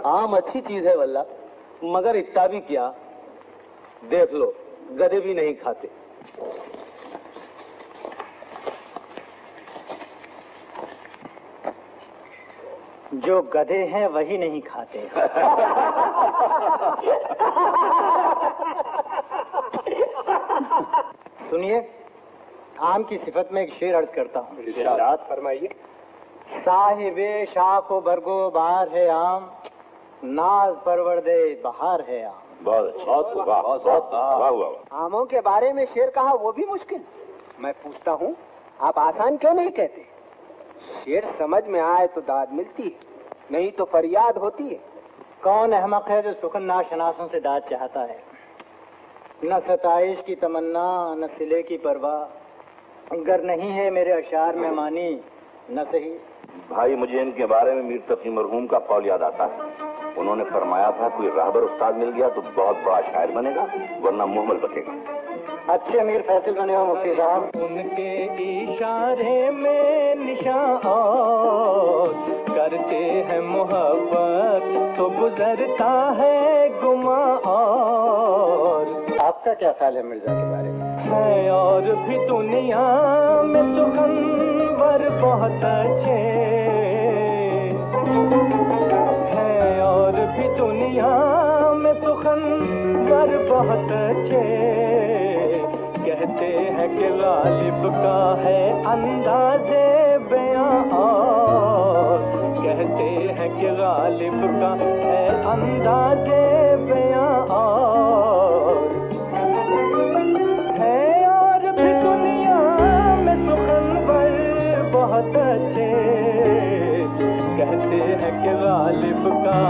आम अच्छी चीज है वल्ला, मगर इतना भी क्या, देख लो गधे भी नहीं खाते। जो गधे हैं वही नहीं खाते। सुनिए, आम की सिफत में एक शेर अर्ज करता हूँ। इरशाद फरमाइए। साहिबे शाखो बरगो बहार है आम, नाज परवरदे बहार है आम। बहुत आमों के बारे में शेर कहा वो भी मुश्किल। मैं पूछता हूँ, आप आसान क्यों नहीं कहते? शेर समझ में आए तो दाद मिलती है, नहीं तो फरियाद होती है। कौन अहमक है जो सुखन नाशनासों से दाद चाहता है? न सताइश की तमन्ना न सिले की परवाह, अगर नहीं है मेरे अशार में मानी न सही। भाई मुझे इनके बारे में मीर तकी मरहूम का कौल याद आता है। उन्होंने फरमाया था कोई राहबर उस्ताद मिल गया तो बहुत बड़ा शायर बनेगा, वरना मुहम्मल बचेगा। अच्छे अमीर फैसल बने हो मुफ्ती साहब। उनके इशारे में निशान और करते हैं मोहब्बत तो गुजरता है गुमा। और आपका क्या ख्याल है मिर्जा के बारे में? है और भी दुनिया में सुखनवर बहुत अच्छे है, और भी दुनिया में सुखनवर बहुत अच्छे। कहते हैं कि गालिब का है अंदाज़े बयां, और कहते हैं कि गालिब का है अंदाज़े बयां। और है और भी दुनिया में सुखनवर बहुत अच्छे, कहते हैं कि गालिब का